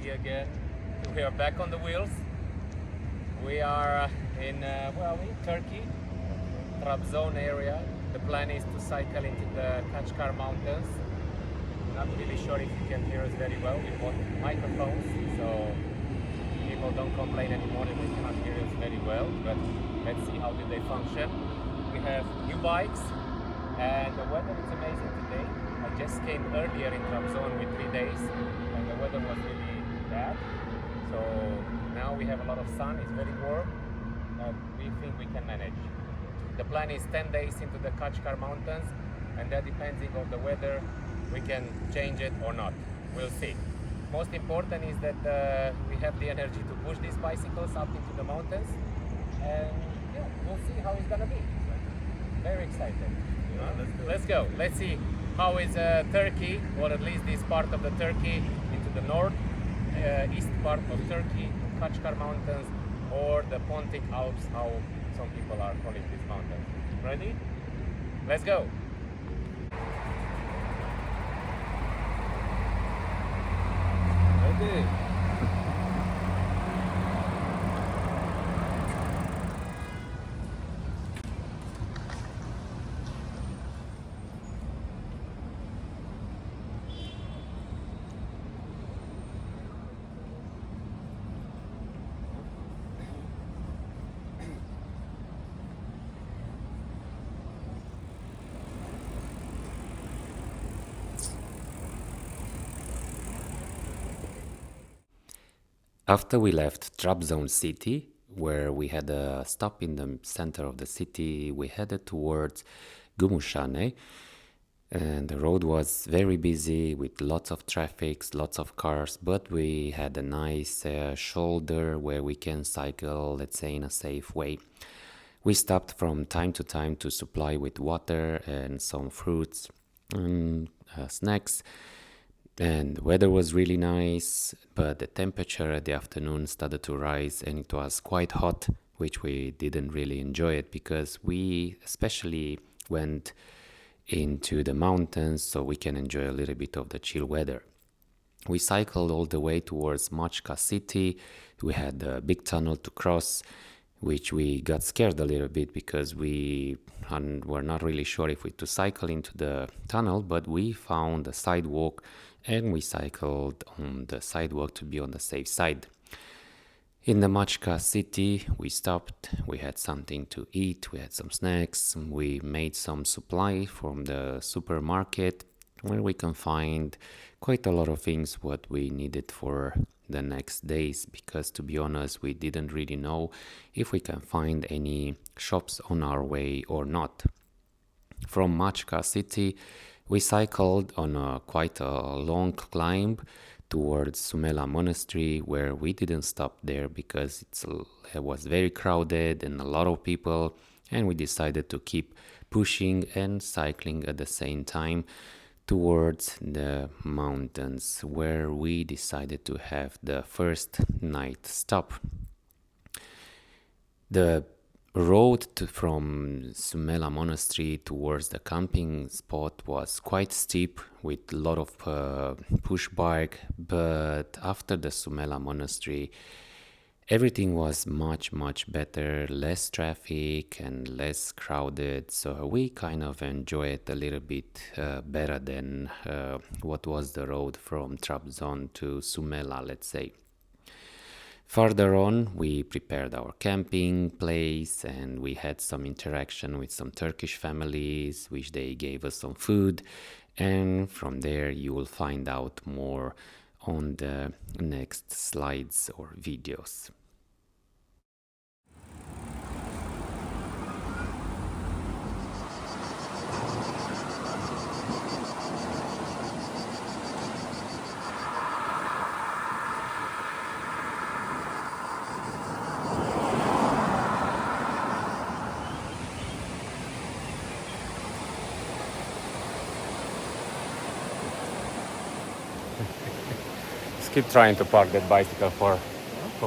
Turkey again. We are back on the wheels. We are in Turkey, Trabzon area. The plan is to cycle into the Kachkar mountains. Not really sure if you can hear us very well. We bought microphones, so people don't complain anymore that they cannot hear us very well. But let's see how do they function. We have new bikes, and the weather is amazing today. I just came earlier in Trabzon with 3 days, and the weather was really bad. So now we have a lot of sun. It's very warm, but we think we can manage. The plan is 10 days into the Kachkar mountains, and that depending on the weather, we can change it or not. We'll see. Most important is that we have the energy to push these bicycles up into the mountains, and yeah, we'll see how it's gonna be. Very excited. Let's go. Let's see how is Turkey, or at least this part of the Turkey, into the north, east part of Turkey, Kachkar mountains, or the Pontic Alps, how some people are calling this mountain. Ready? Let's go. Ready? After we left Trabzon city, where we had a stop in the center of the city, we headed towards Gumushane, and the road was very busy with lots of traffic, lots of cars, but we had a nice shoulder where we can cycle, let's say, in a safe way. We stopped from time to time to supply with water and some fruits and snacks. And the weather was really nice, but the temperature at the afternoon started to rise and it was quite hot, which we didn't really enjoy it because we especially went into the mountains so we can enjoy a little bit of the chill weather. We cycled all the way towards Machka city. We had a big tunnel to cross, which we got scared a little bit because we were not really sure if we to cycle into the tunnel, but we found a sidewalk and we cycled on the sidewalk to be on the safe side. In the Machka city, we stopped, we had something to eat, we had some snacks, we made some supply from the supermarket where we can find quite a lot of things what we needed for the next days, because to be honest, we didn't really know if we can find any shops on our way or not. From Machka city, we cycled on quite a long climb towards Sumela monastery, where we didn't stop there because it was very crowded and a lot of people, and we decided to keep pushing and cycling at the same time towards the mountains, where we decided to have the first night stop. The road from Sumela monastery towards the camping spot was quite steep with a lot of push bike, but after the Sumela monastery everything was much better, less traffic and less crowded, so we kind of enjoy it a little bit better than what was the road from Trabzon to Sumela, let's say. Further on, we prepared our camping place and we had some interaction with some Turkish families, which they gave us some food, and from there you will find out more on the next slides or videos. Just keep trying to park that bicycle for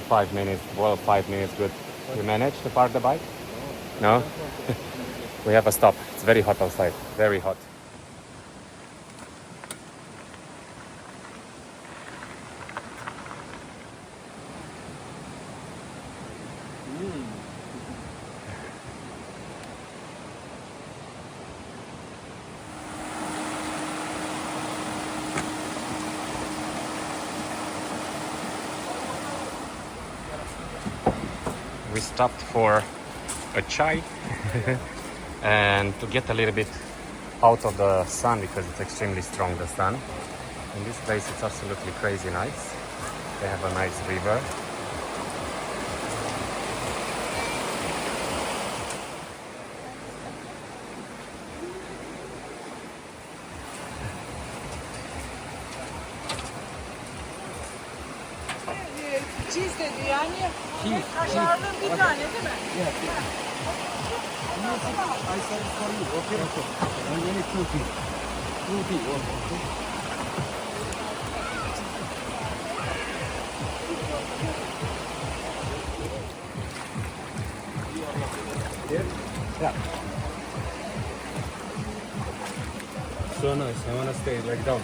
5 minutes. Well, 5 minutes, good. You managed to park the bike? No? We have a stop. It's very hot outside. Very hot. we stopped for a chai and to get a little bit out of the sun because it's extremely strong, the sun. In this place it's absolutely crazy nice. They have a nice river. Cheese dedi yani. Kaşarlı bir tane değil mi? I said for you, okay? And then it's 2 feet. 2 feet, okay? Yeah. So nice. I want to stay like down.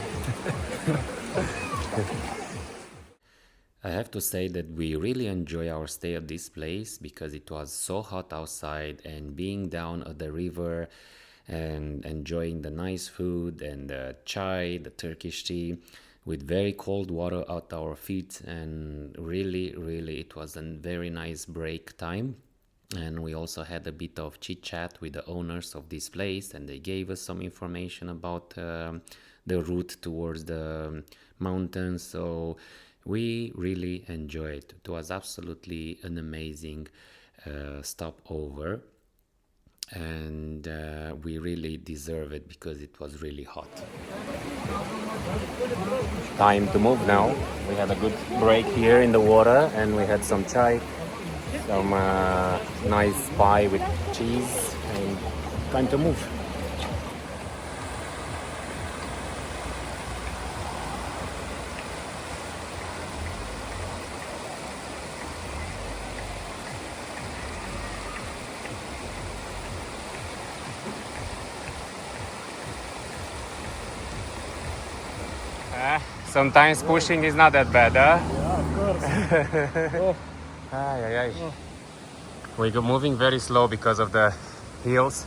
I have to say that we really enjoy our stay at this place because it was so hot outside, and being down at the river and enjoying the nice food and the chai, the Turkish tea, with very cold water at our feet, and really it was a very nice break time. And we also had a bit of chit chat with the owners of this place, and they gave us some information about the route towards the mountains. So we really enjoyed it. It was absolutely an amazing stopover, and we really deserve it because it was really hot. Time to move now. We had a good break here in the water, and we had some chai, some nice pie with cheese, and time to move. Sometimes pushing is not that bad, huh? Yeah, of course. We're moving very slow because of the hills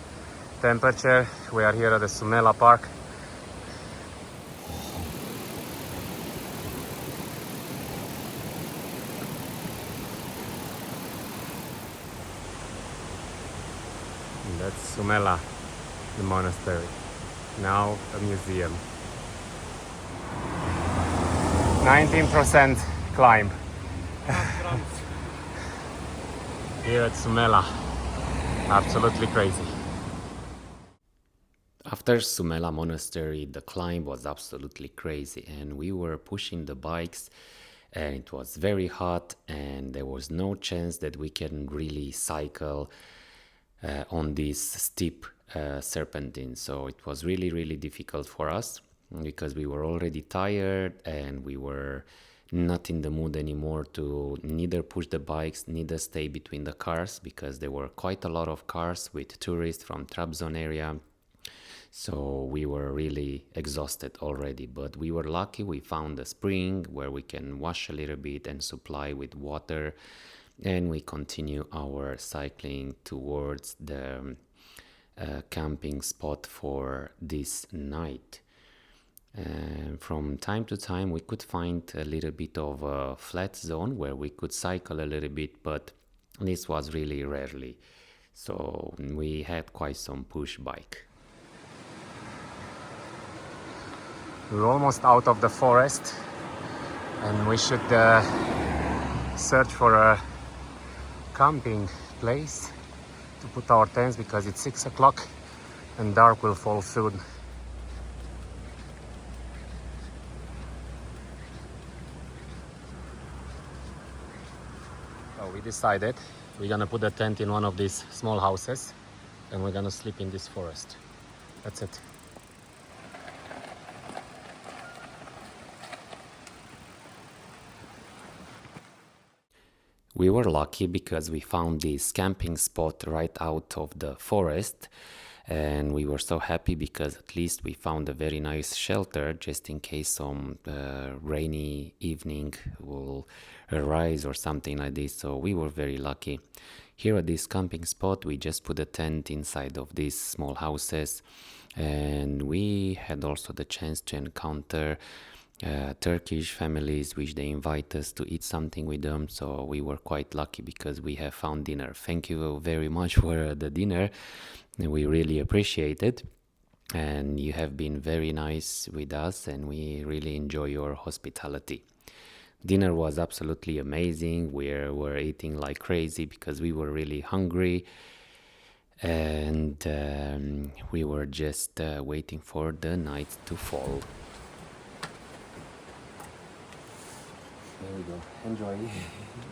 temperature. We are here at the Sumela Park. And that's Sumela, the monastery. Now a museum. 19% climb. Here at Sumela. Absolutely crazy. After Sumela Monastery, the climb was absolutely crazy, and we were pushing the bikes, and it was very hot, and there was no chance that we can really cycle on this steep serpentine. So it was really difficult for us because we were already tired, and we were not in the mood anymore to neither push the bikes, neither stay between the cars, because there were quite a lot of cars with tourists from Trabzon area. So we were really exhausted already, but we were lucky. We found a spring where we can wash a little bit and supply with water, and we continue our cycling towards the camping spot for this night. From time to time we could find a little bit of a flat zone where we could cycle a little bit, but this was really rarely. So we had quite some push bike. We're almost out of the forest, and we should search for a camping place to put our tents because it's 6 o'clock and dark will fall soon. So we decided we're gonna put a tent in one of these small houses, and we're gonna sleep in this forest. That's it. We were lucky because we found this camping spot right out of the forest, and we were so happy because at least we found a very nice shelter just in case some rainy evening will arise or something like this. So we were very lucky. Here at this camping spot we just put a tent inside of these small houses, and we had also the chance to encounter Turkish families which they invite us to eat something with them. So we were quite lucky because we have found dinner. Thank you very much for the dinner. We really appreciate it. And you have been very nice with us, and we really enjoy your hospitality. Dinner was absolutely amazing. We were eating like crazy because we were really hungry, and we were just waiting for the night to fall. There we go. Enjoy.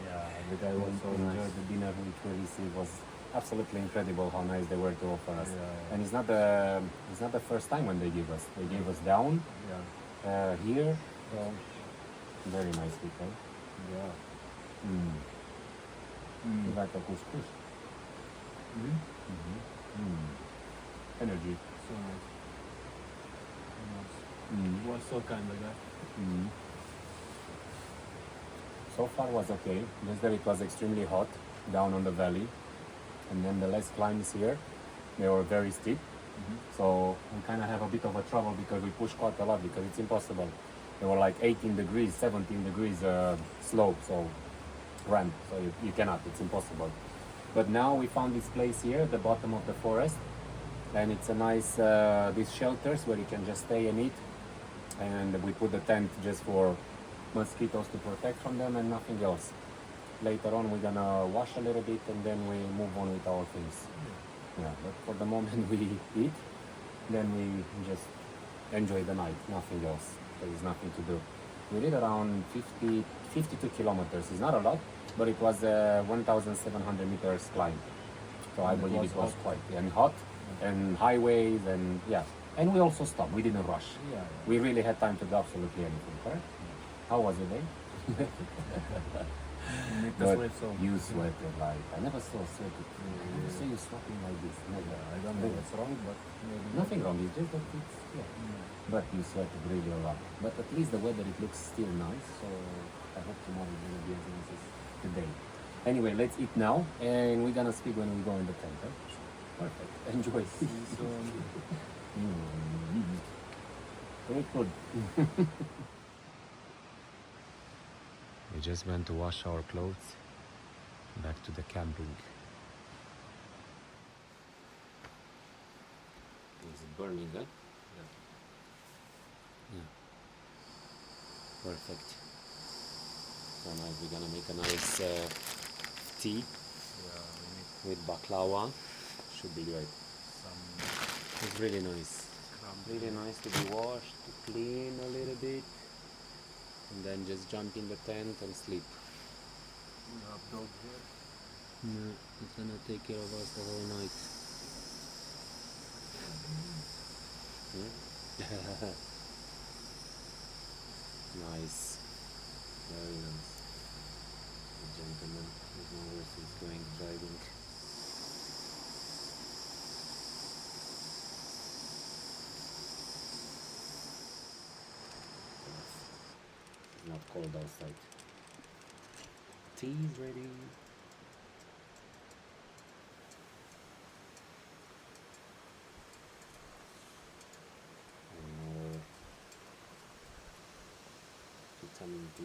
Yeah, the guy was so Enjoy nice. the dinner which we received. Was absolutely incredible how nice they were to offer us. Yeah. And it's not the first time when they give us. They gave us down Yeah. here. Very nice people. Yeah. You like a couscous? Energy. So nice. Mm. Was so kind, the guy. So far was okay. Just that it was extremely hot down on the valley, and then the last climbs here, they were very steep. So we kind of have a bit of a trouble because we push quite a lot because it's impossible. They were like 18 degrees, 17 degrees slope, so ramp. So you cannot. It's impossible. But now we found this place here at the bottom of the forest, and it's a nice these shelters where you can just stay and eat. And we put the tent just for mosquitoes to protect from them and nothing else. Later on we're gonna wash a little bit and then we move on with our things. Yeah, but for the moment we eat, then we just enjoy the night, nothing else. There is nothing to do. We did around 52 kilometers. It's not a lot, but it was a 1,700 meters climb. So I believe it was quite and hot and highways and yeah. And we also stopped. We didn't rush. Yeah. We really had time to do absolutely anything, correct? How was your day? Make the But sweat so. you sweated like I never saw sweated. I never saw you sweating like this. Never. I don't know what's wrong, but maybe Nothing wrong. It's just that it's yeah. But you sweated really a lot. But at least the weather it looks still nice. So I hope tomorrow is gonna be as nice as today. Anyway, let's eat now, and we're gonna speak when we go in the tent. Huh? Perfect. Enjoy. See you soon. Very good. We just went to wash our clothes. Back to the camping. Is it burning, huh? Yeah. Perfect. So nice. We're gonna make a nice tea Yeah, we need with baklava. Should be great. some It's really nice. crumbs. Really nice to be washed, to clean a little bit, and then just jump in the tent and sleep. We have dog here. No, it's gonna take care of us the whole night. Nice. Very nice. The gentleman with no horse is going driving. It's not cold outside. Tea is ready. More vitamin D.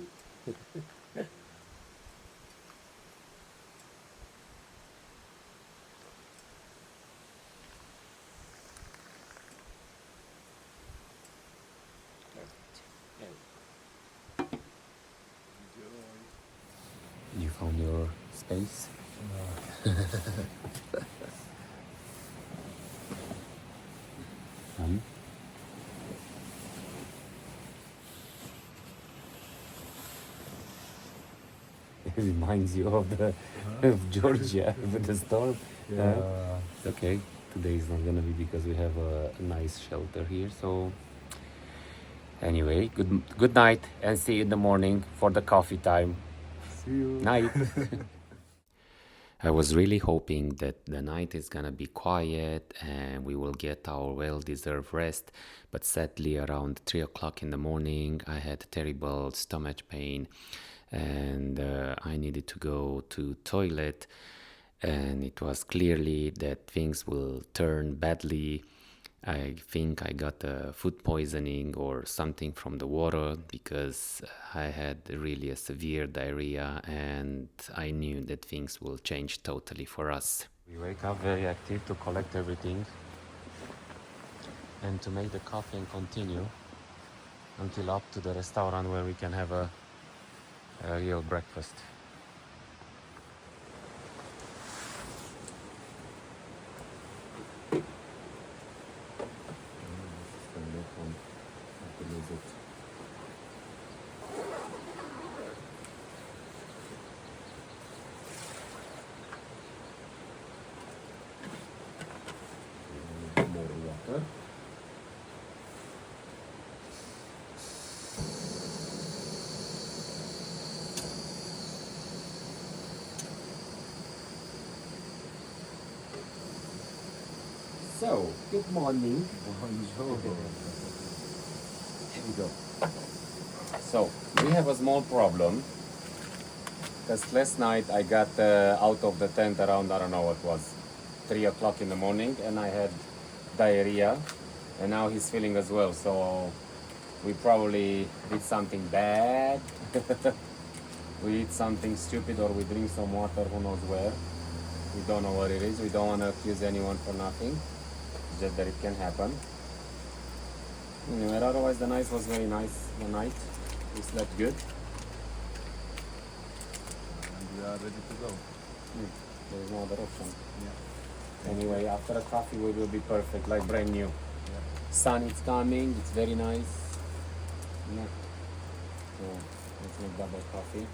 You found your space? It reminds you of the of Georgia with the storm. It's okay. Today is not gonna be because we have a nice shelter here. So anyway, good night and see you in the morning for the coffee time. See you. Night. I was really hoping that the night is gonna be quiet and we will get our well-deserved rest, but sadly around 3 o'clock in the morning I had terrible stomach pain and I needed to go to toilet, and it was clearly that things will turn badly I think I got food poisoning or something from the water because I had really a severe diarrhea and I knew that things will change totally for us. We wake up very active to collect everything and to make the coffee and continue until up to the restaurant where we can have a real breakfast. More water. So, good morning. Here we go. So, we have a small problem because last night I got out of the tent around, I don't know what was, 3 o'clock in the morning, and I had diarrhea, and now he's feeling as well, so we probably did something bad. We eat something stupid or we drink some water, who knows where. We don't know what it is. We don't want to accuse anyone for nothing, just that it can happen. Anyway, otherwise the night was very nice. The night we slept good. And we are ready to go. There is no other option. Yeah. Anyway, after a coffee we will be perfect, like brand new. Yeah. Sun is coming, it's very nice. Yeah. So let's make double coffee.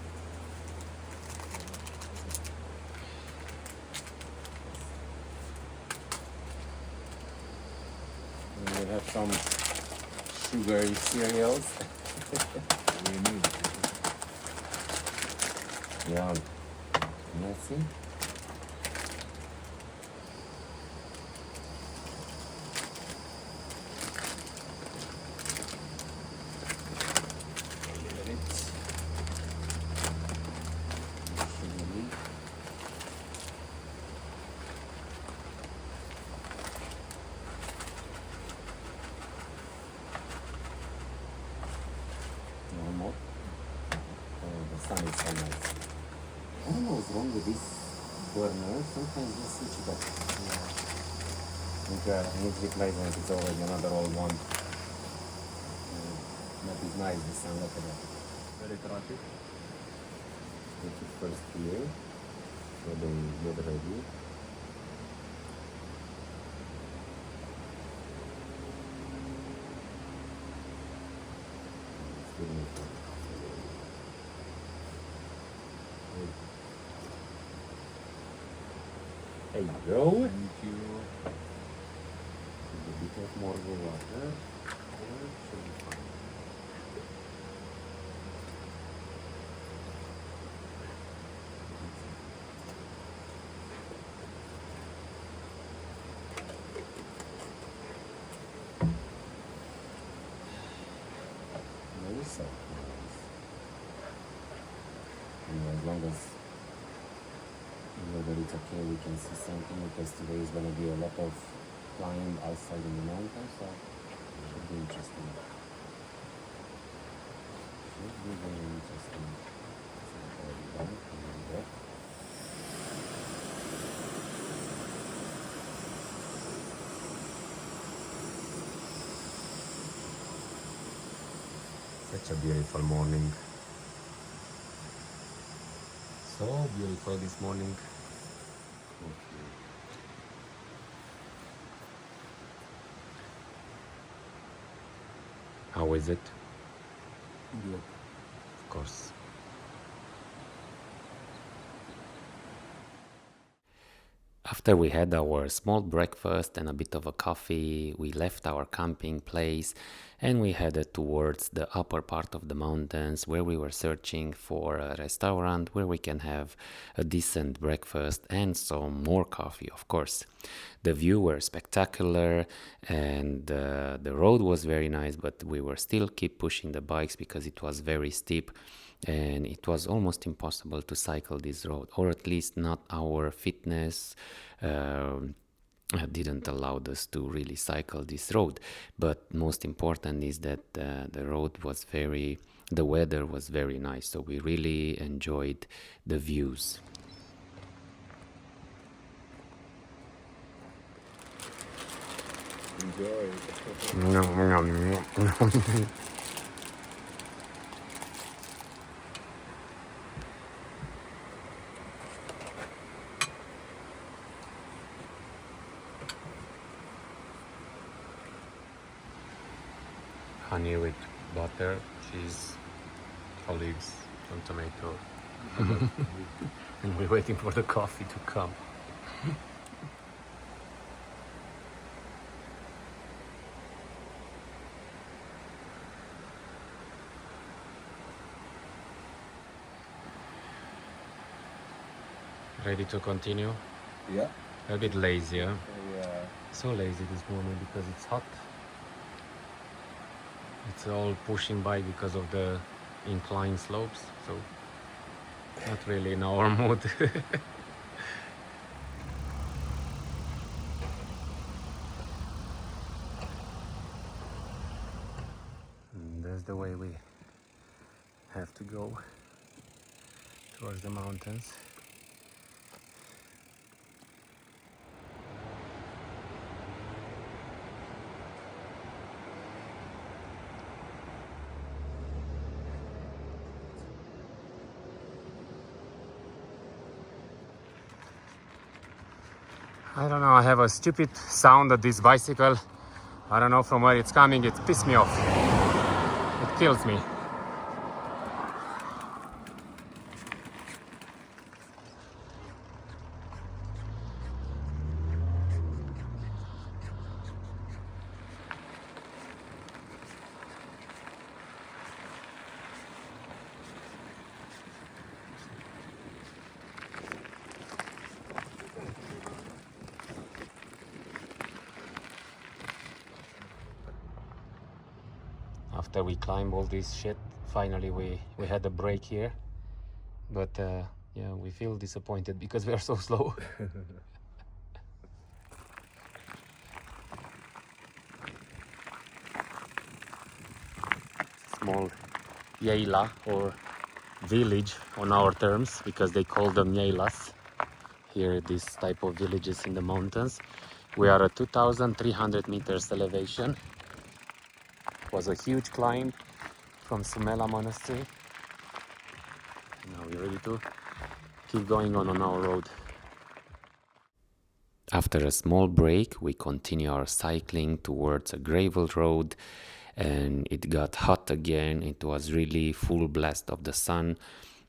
And we have some sugary cereals. We need it. Yeah. Merci. One more. Oh, the sun is so nice. I don't know what's wrong with this burner. Sometimes just switch it off. Yeah. It needs replacement. It's already another old one. That is nice, the sun. Look at that. Very traffic. Take it first here. So then get ready. It's getting it. There you go. Thank you. A bit of more water. Should be fine. Very soft. Anyway, as long as whether it's okay, we can see something because today is going to be a lot of flying outside in the mountains, so it should be interesting. Should be very interesting. So already done. There we go. Such a beautiful morning. So beautiful this morning. How is it? Good. Of course. After we had our small breakfast and a bit of a coffee, we left our camping place and we headed towards the upper part of the mountains where we were searching for a restaurant where we can have a decent breakfast and some more coffee, of course. The view were spectacular and the road was very nice, but we were still keep pushing the bikes because it was very steep and it was almost impossible to cycle this road, or at least not our fitness didn't allow us to really cycle this road. But most important is that the weather was very nice, so we really enjoyed the views. Enjoy. Honey with butter, cheese, olives, and tomato. And we're waiting for the coffee to come. Ready to continue? Yeah. A bit lazy, huh? Yeah. So lazy this morning because it's hot. It's all pushing by because of the inclined slopes, so not really in our mood. And that's the way we have to go towards the mountains. I don't know, I have a stupid sound of this bicycle. I don't know from where it's coming, it pisses me off. It kills me. After we climb all this shit, finally we had a break here. But yeah, we feel disappointed because we are so slow. Small yayla or village on our terms, because they call them yaylas here, this type of villages in the mountains. We are at 2,300 meters elevation. It was a huge climb from Sumela Monastery. Now we're ready to keep going on our road. After a small break, we continue our cycling towards a gravel road, and it got hot again. It was really full blast of the sun.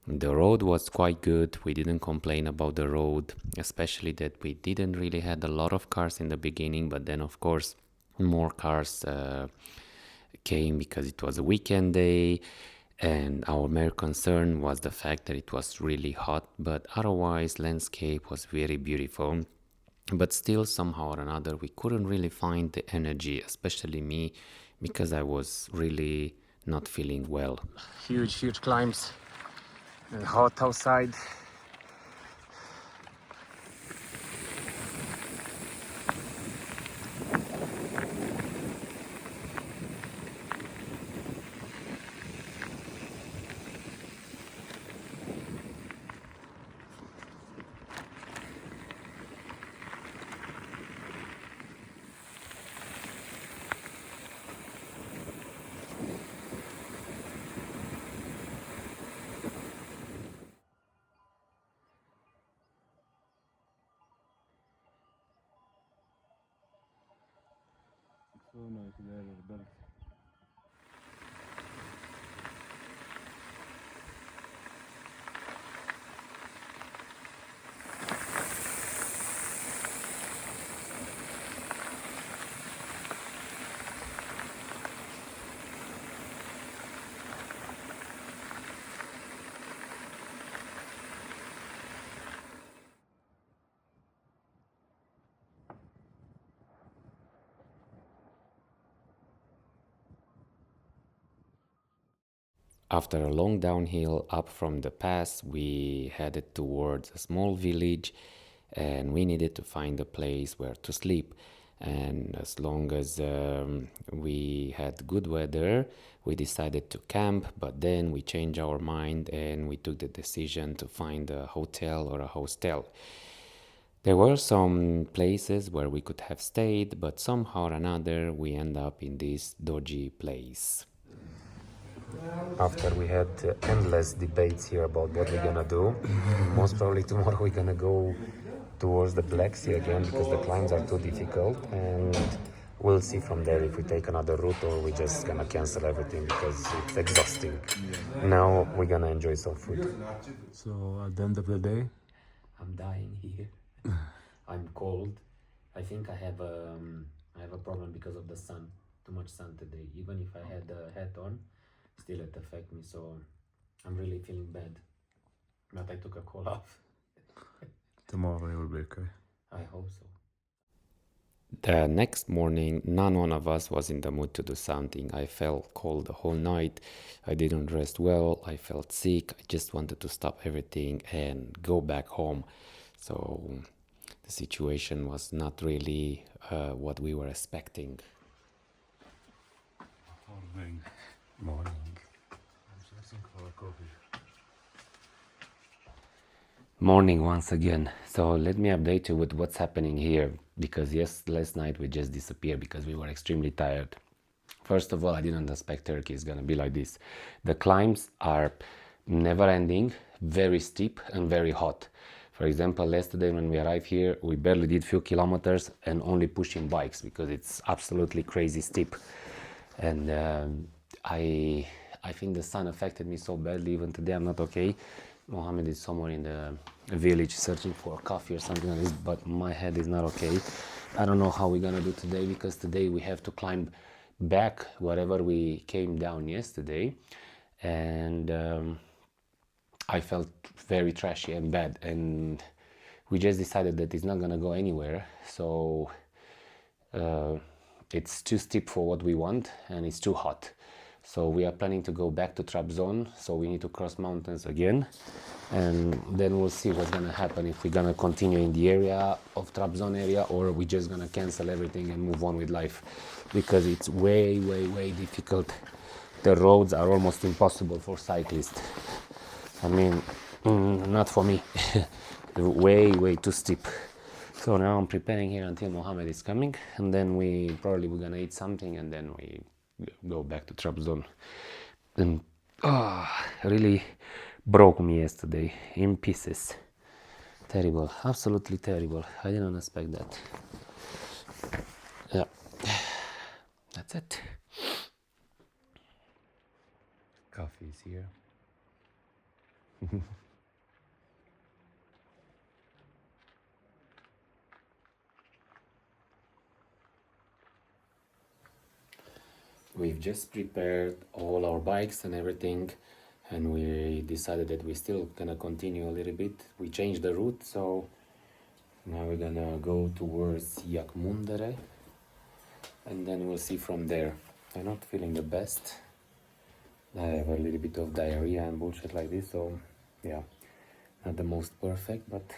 The road was quite good. We didn't complain about the road, especially that we didn't really had a lot of cars in the beginning, but then of course more cars came because it was a weekend day. And our main concern was the fact that it was really hot, but otherwise landscape was very beautiful. But still, somehow or another, we couldn't really find the energy, especially me, because I was really not feeling well. Huge climbs and hot outside. So nice there, but After a long downhill up from the pass, we headed towards a small village, and we needed to find a place where to sleep. And as long as we had good weather, we decided to camp, but then we changed our mind and we took the decision to find a hotel or a hostel. There were some places where we could have stayed, but somehow or another we end up in this dodgy place. After we had endless debates here about what we're gonna do, most probably tomorrow we're gonna go towards the Black Sea again because the climbs are too difficult, and we'll see from there if we take another route or we're just gonna cancel everything because it's exhausting. Now we're gonna enjoy some food. So at the end of the day, I'm dying here. I'm cold. I think I have a problem because of the sun. Too much sun today. Even if I had a hat on, still it affect me. So I'm really feeling bad. But I took a call off. tomorrow it will be okay. I hope so. The next morning, none one of us was in the mood to do something. I felt cold the whole night. I didn't rest well. I felt sick. I just wanted to stop everything and go back home. So the situation was not really what we were expecting. Morning. Morning. I'm searching for a coffee. Morning once again. So let me update you with what's happening here, because last night we just disappeared because we were extremely tired. First of all, I didn't expect Turkey is gonna be like this. The climbs are never ending, very steep and very hot. For example, yesterday when we arrived here, we barely did few kilometers and only pushing bikes because it's absolutely crazy steep. And I think the sun affected me so badly. Even today I'm not okay. Mohammed is somewhere in the village searching for coffee or something like this, but my head is not okay. I don't know how we're gonna do today because today we have to climb back wherever we came down yesterday, and I felt very trashy and bad, and we just decided that it's not gonna go anywhere. So it's too steep for what we want and it's too hot. So we are planning to go back to Trabzon, so we need to cross mountains again, and then we'll see what's gonna happen, if we're gonna continue in the area of Trabzon area or we're just gonna cancel everything and move on with life, because it's way difficult. The roads are almost impossible for cyclists. I mean, not for me. way too steep. So now I'm preparing here until Mohammed is coming, and then we're gonna eat something and then we go back to Trabzon. And really broke me yesterday in pieces. Terrible, absolutely terrible. I didn't expect that. Yeah, that's it. Coffee is here. We've just prepared all our bikes and everything, and we decided that we're still gonna continue a little bit. We changed the route, so now we're gonna go towards Yakmundere, and then we'll see from there. I'm not feeling the best. I have a little bit of diarrhea and bullshit like this, so yeah, not the most perfect, but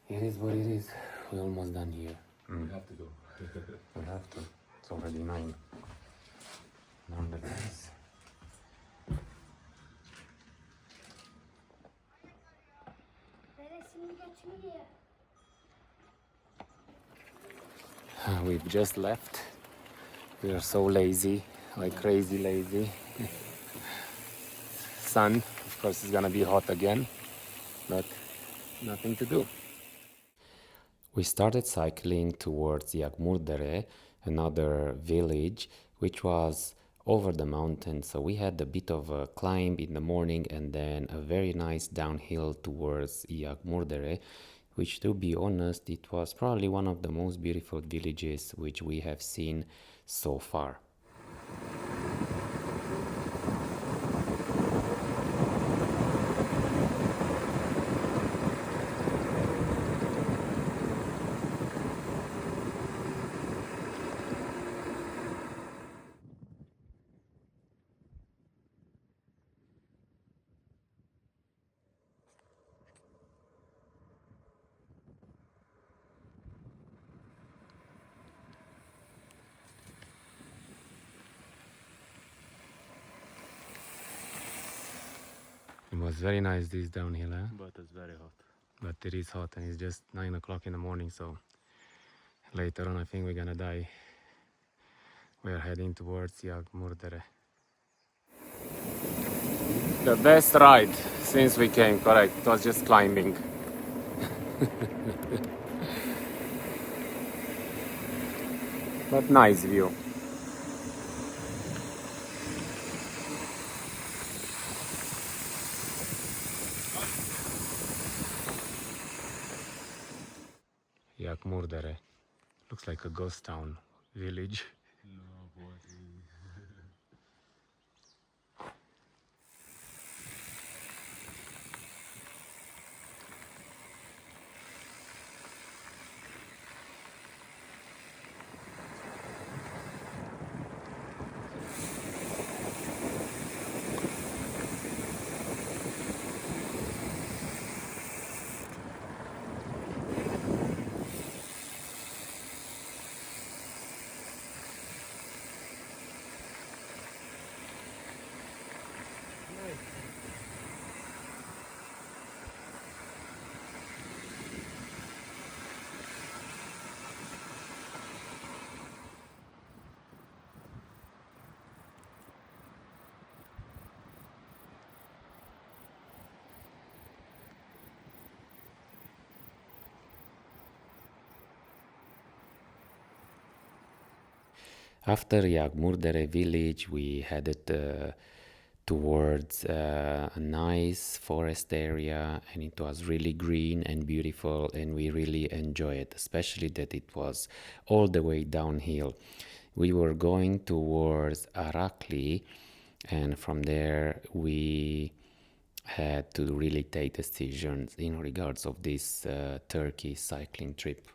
it is what it is. We're almost done here. We have to go. We have to. It's already 9. Nonetheless. We've just left. We are so lazy, like crazy lazy. Sun, of course, is gonna be hot again, but nothing to do. We started cycling towards Yakmurdere, another village, which was over the mountain. So we had a bit of a climb in the morning and then a very nice downhill towards Yakmurdere, which, to be honest, it was probably one of the most beautiful villages which we have seen so far. It was very nice this downhill, huh? But it's very hot. But it is hot and it's just 9 o'clock in the morning, so later on I think we're gonna die. We are heading towards Yagmurdere. The best ride since we came, correct. It was just climbing. But nice view. Yagmurdere. Looks like a ghost town village. No, boy. After Yagmurdere village, we headed towards a nice forest area, and it was really green and beautiful, and we really enjoyed it, especially that it was all the way downhill. We were going towards Arakli, and from there we had to really take decisions in regards of this Turkey cycling trip.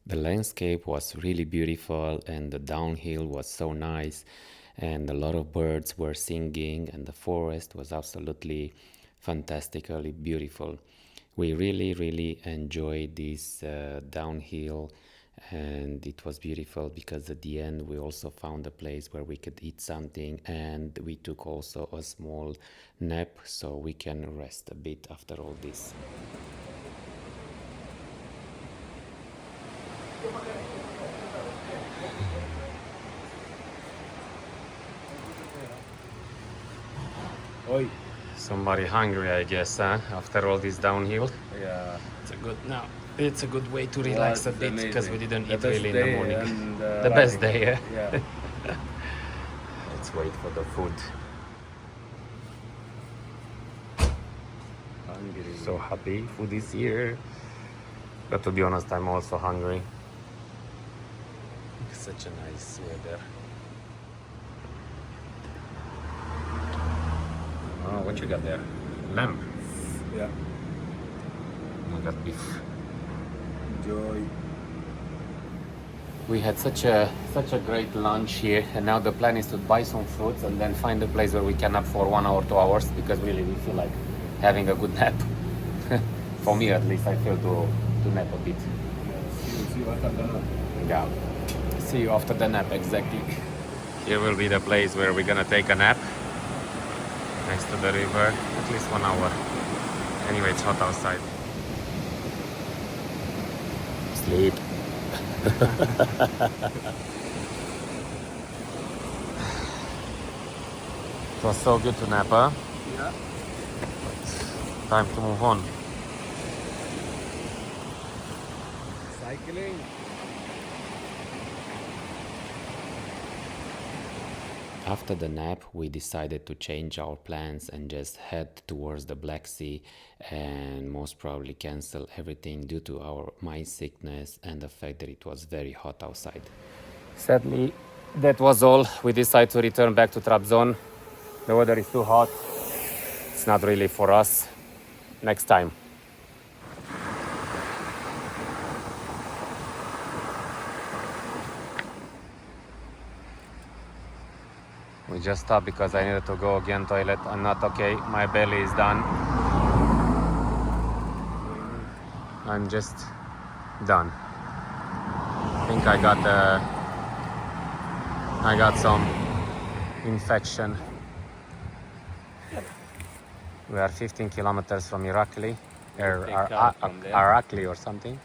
The landscape was really beautiful and the downhill was so nice and a lot of birds were singing and the forest was absolutely fantastically beautiful. We really enjoyed this downhill, and it was beautiful because at the end we also found a place where we could eat something, and we took also a small nap so we can rest a bit after all this. Oi. Somebody hungry, I guess, huh? After all this downhill. Yeah. It's a good way to relax a bit because we didn't eat really in the morning. And, the best day, yeah? Yeah. Let's wait for the food. Hungry. So happy food is here. But to be honest, I'm also hungry. It's such a nice weather. Oh, what you got there? Lamb. Yeah. I got beef. Enjoy. We had such a great lunch here, and now the plan is to buy some fruits and then find a place where we can nap for 1 hour, 2 hours, because really we feel like having a good nap. For me at least, I feel to nap a bit. See you after the nap. Yeah. See you after the nap, exactly. Here will be the place where we're gonna take a nap. Next to the river, at least 1 hour. Anyway, it's hot outside. Sleep. It was so good to nap, huh? Yeah. Time to move on. Cycling. After the nap, we decided to change our plans and just head towards the Black Sea and most probably cancel everything due to our mind sickness and the fact that it was very hot outside. Sadly, that was all. We decided to return back to Trabzon. The weather is too hot. It's not really for us. Next time. We just stopped because I needed to go again toilet. I'm not okay. My belly is done. I'm just done. I think I got some infection. We are 15 kilometers from Irakli, Irakli or something,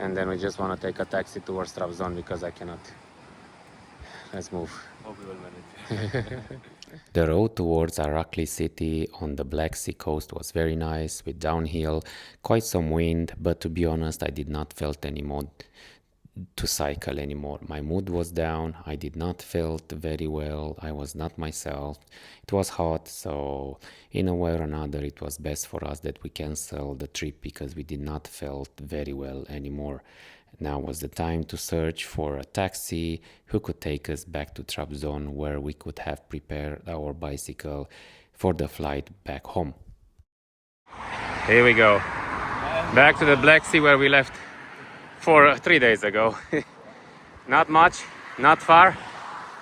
and then we just want to take a taxi towards Trabzon because I cannot. Let's move. Hope we will manage. The road towards Irakli city on the Black Sea coast was very nice with downhill, quite some wind, but to be honest, I did not felt any mood to cycle anymore. My mood was down. I did not felt very well. I was not myself. It was hot, so in a way or another, it was best for us that we canceled the trip because we did not felt very well anymore. Now was the time to search for a taxi who could take us back to Trabzon, where we could have prepared our bicycle for the flight back home. Here we go. Back to the Black Sea where we left 3 days ago. Not much, not far,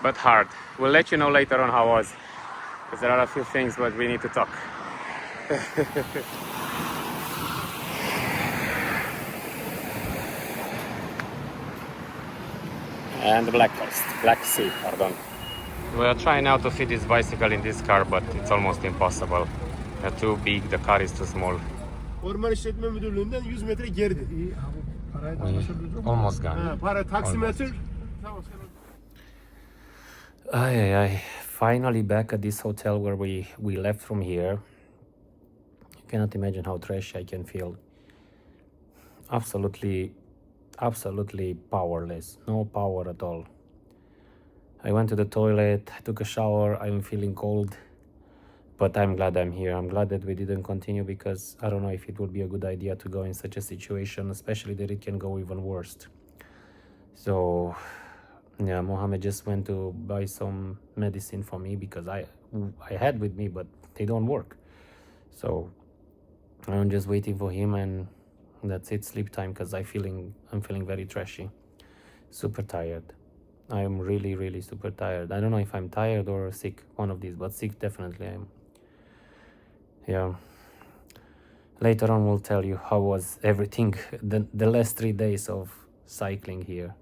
but hard. We'll let you know later on how it was, because there are a few things but we need to talk. And the Black Sea, pardon. We are trying now to fit this bicycle in this car, but it's almost impossible. They're too big, the car is too small. Orman İşletme Müdürlüğü'nden 100 metre geride. İyi abi. Parayı da anlaşabiliriz ama. Almost gone. Ha, para taksimetre. Tamam sen. Ay. Finally back at this hotel where we left from here. You cannot imagine how trashy I can feel. Absolutely powerless. No power at all. I went to the toilet, I took a shower, I'm feeling cold. But I'm glad I'm here. I'm glad that we didn't continue because I don't know if it would be a good idea to go in such a situation, especially that it can go even worse. So, yeah, Mohammed just went to buy some medicine for me because I had with me, but they don't work. So I'm just waiting for him and that's it, sleep time, because I'm feeling very trashy. Super tired. I'm really super tired. I don't know if I'm tired or sick, one of these, but sick definitely I am. Yeah. Later on we'll tell you how was everything the last 3 days of cycling here.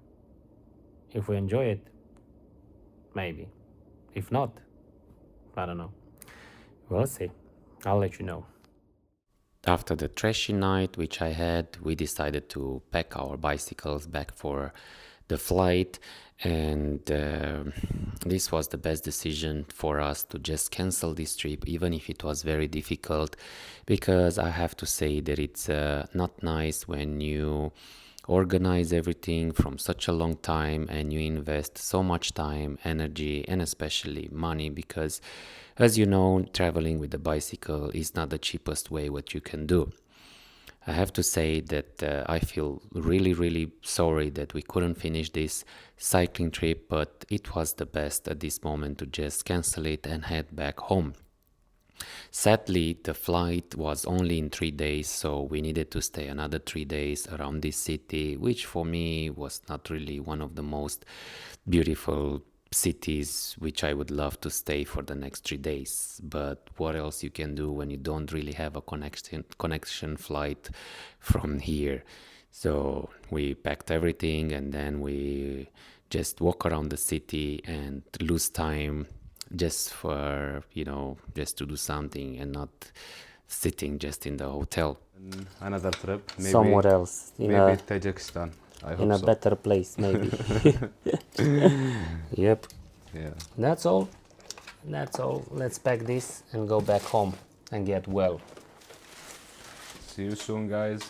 If we enjoy it, maybe. If not, I don't know. We'll see. I'll let you know. After the trashy night which I had, we decided to pack our bicycles back for the flight, and this was the best decision for us to just cancel this trip, even if it was very difficult, because I have to say that it's not nice when you organize everything from such a long time and you invest so much time, energy, and especially money, because as you know, traveling with a bicycle is not the cheapest way what you can do. I have to say that I feel really sorry that we couldn't finish this cycling trip, but it was the best at this moment to just cancel it and head back home. Sadly, the flight was only in 3 days, so we needed to stay another 3 days around this city, which for me was not really one of the most beautiful cities which I would love to stay for the next 3 days. But what else you can do when you don't really have a connection flight from here? So we packed everything and then we just walk around the city and lose time just for, just to do something and not sitting just in the hotel. Another trip, maybe Somewhere else, maybe Tajikistan. I hope in a so. better place, maybe. Yep. Yeah. That's all. That's all. Let's pack this and go back home and get well. See you soon, guys.